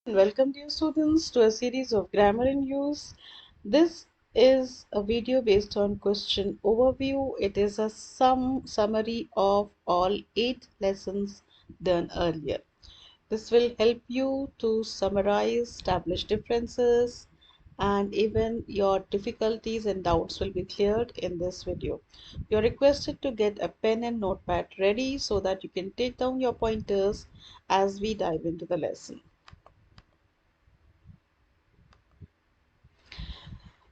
Welcome dear students to a series of grammar in use. This is a video based on question overview. It is a summary of all 8 lessons done earlier. This will help you to summarize, establish differences, and even your difficulties and doubts will be cleared in this video. You're requested to get a pen and notepad ready so that you can take down your pointers as we dive into the lesson.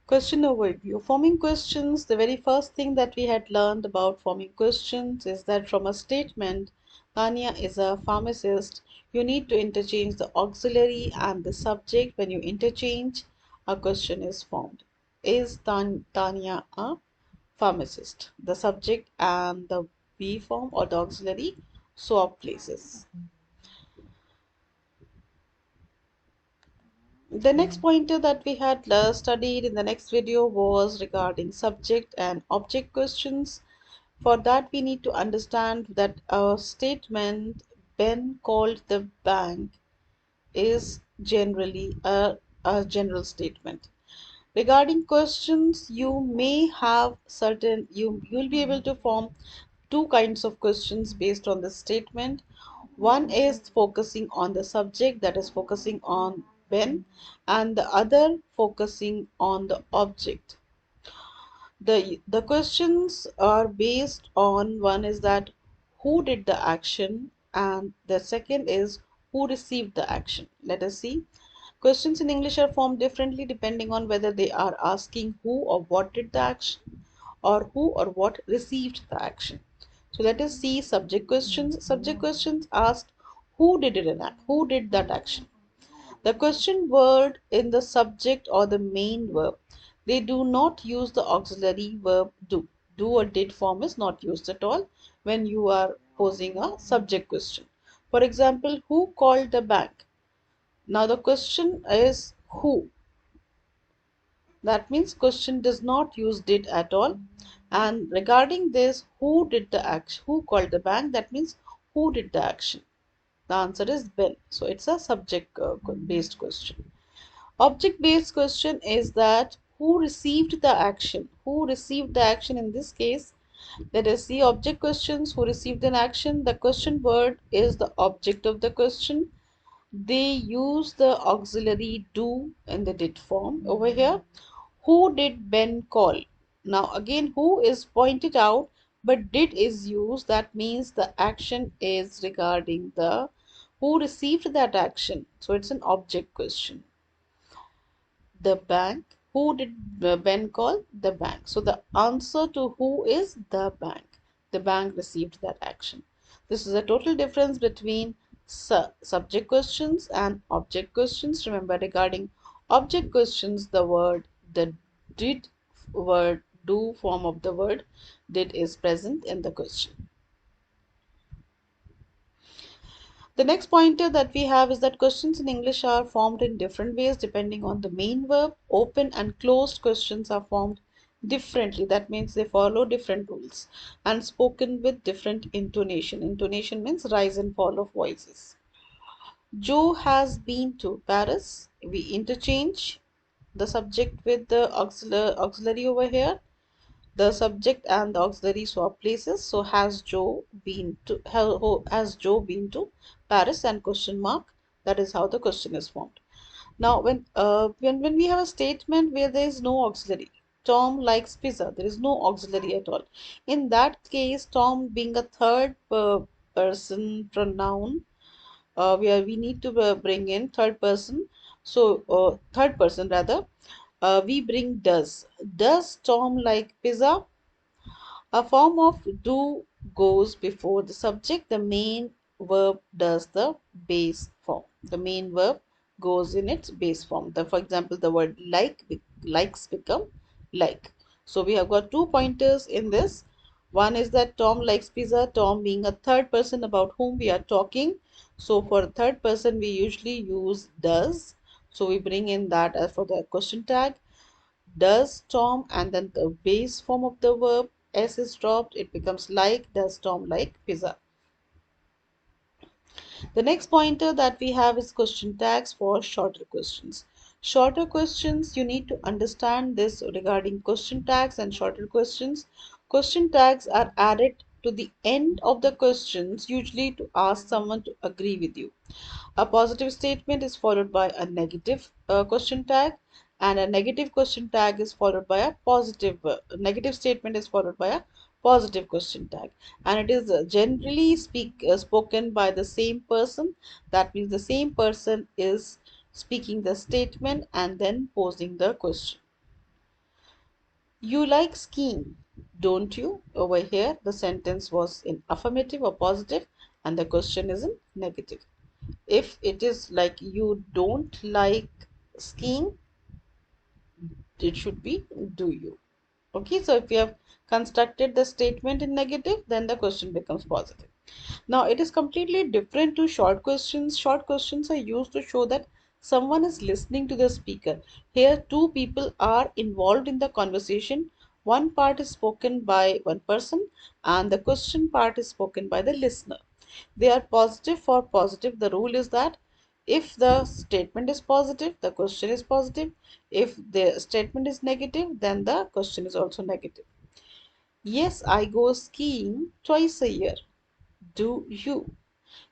Question overview. Forming questions. The very first thing that we had learned about forming questions is that from a statement, Tanya is a pharmacist, you need to interchange the auxiliary and the subject. When you interchange, a question is formed. Is Tanya a pharmacist? The subject and the be form or the auxiliary swap places. The next pointer that we had studied in the next video was regarding subject and object questions. For that, we need to understand that a statement, Ben called the bank, is generally a general statement. Regarding questions, you may have you'll be able to form two kinds of questions based on the statement. One is focusing on the subject, that is focusing on Ben, and the other focusing on the object. The questions are based on, one is that who did the action, and the second is who received the action. Let us see. Questions in English are formed differently depending on whether they are asking who or what did the action or who or what received the action. So let us see subject questions. Subject questions asked who did it enact, who did that action. The question word in the subject or the main verb. They do not use the auxiliary verb do. Do or did form is not used at all when you are posing a subject question. For example, who called the bank? Now the question is who. That means question does not use did at all. And regarding this, who did the action? Who called the bank? That means who did the action? The answer is Ben. So it's a subject based question. Object based question is that who received the action? Who received the action in this case? Let us see object questions. Who received an action? The question word is the object of the question. They use the auxiliary do in the did form over here. Who did Ben call? Now again, who is pointed out, but did is used. That means the action is regarding the who received that action. So it's an object question. The bank. Who did Ben call? The bank. So the answer to who is the bank. The bank received that action. This is a total difference between subject questions and object questions. Remember, regarding object questions, the did word, do form of the word did is present in the question. The next pointer that we have is that questions in English are formed in different ways depending on the main verb. Open and closed questions are formed differently. That means they follow different rules and spoken with different intonation. Intonation means rise and fall of voices. Joe has been to Paris. We interchange the subject with the auxiliary over here. The subject and the auxiliary swap places. So has Joe been to Paris and question mark. That is how the question is formed. Now when we have a statement where there is no auxiliary, Tom likes pizza, there is no auxiliary at all. In that case, Tom being a third person pronoun, we need to bring in third person. So third person rather, we bring does. Does Tom like pizza? A form of do goes before the subject. The main verb does the base form. The main verb goes in its base form. For example, the word likes become like. So we have got two pointers in this. One is that Tom likes pizza, Tom being a third person about whom we are talking. So for third person, we usually use does. So we bring in that as for the question tag. Does Tom, and then the base form of the verb s is dropped, it becomes like. Does Tom like pizza? The next pointer that we have is question tags for shorter questions. Shorter questions, you need to understand this regarding question tags and shorter questions. Question tags are added to the end of the questions, usually to ask someone to agree with you. A positive statement is followed by a negative question tag, and a negative question tag is followed by a positive negative statement is followed by a positive question tag, and it is generally spoken by the same person. That means the same person is speaking the statement and then posing the question. You like skiing, don't you? Over here, the sentence was in affirmative or positive, and the question is in negative. If it is like you don't like skiing, it should be do you. Okay, so if you have constructed the statement in negative, then the question becomes positive. Now it is completely different to short questions. Short questions are used to show that someone is listening to the speaker. Here two people are involved in the conversation. One part is spoken by one person and the question part is spoken by the listener. They are positive for positive. The rule is that if the statement is positive, the question is positive. If the statement is negative, then the question is also negative. Yes, I go skiing twice a year. Do you?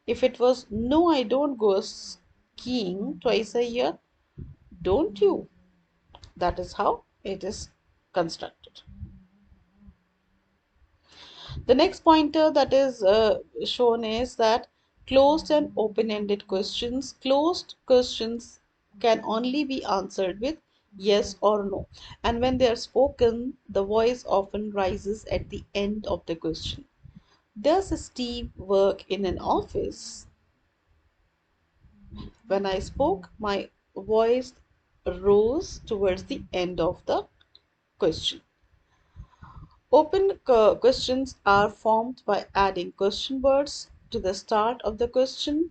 If it was no, I don't go skiing twice a year, don't you? That is how it is constructed. The next pointer that is shown is that closed and open-ended questions. Closed questions can only be answered with yes or no. And when they are spoken, the voice often rises at the end of the question. Does Steve work in an office? When I spoke, my voice rose towards the end of the question. Open questions are formed by adding question words to the start of the question.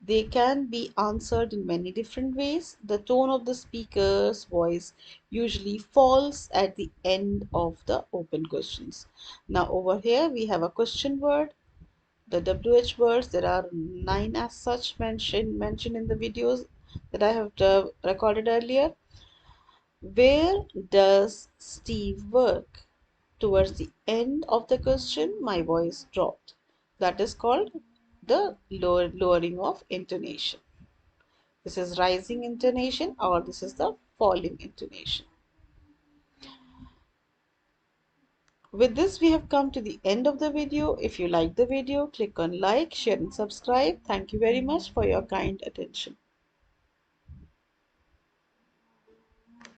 They can be answered in many different ways. The tone of the speaker's voice usually falls at the end of the open questions. Now over here we have a question word. The WH words, there are 9 as such mentioned in the videos that I have recorded earlier. Where does Steve work? Towards the end of the question, my voice dropped. That is called the lowering of intonation. This is rising intonation or this is the falling intonation. With this, we have come to the end of the video. If you like the video, click on like, share and subscribe. Thank you very much for your kind attention.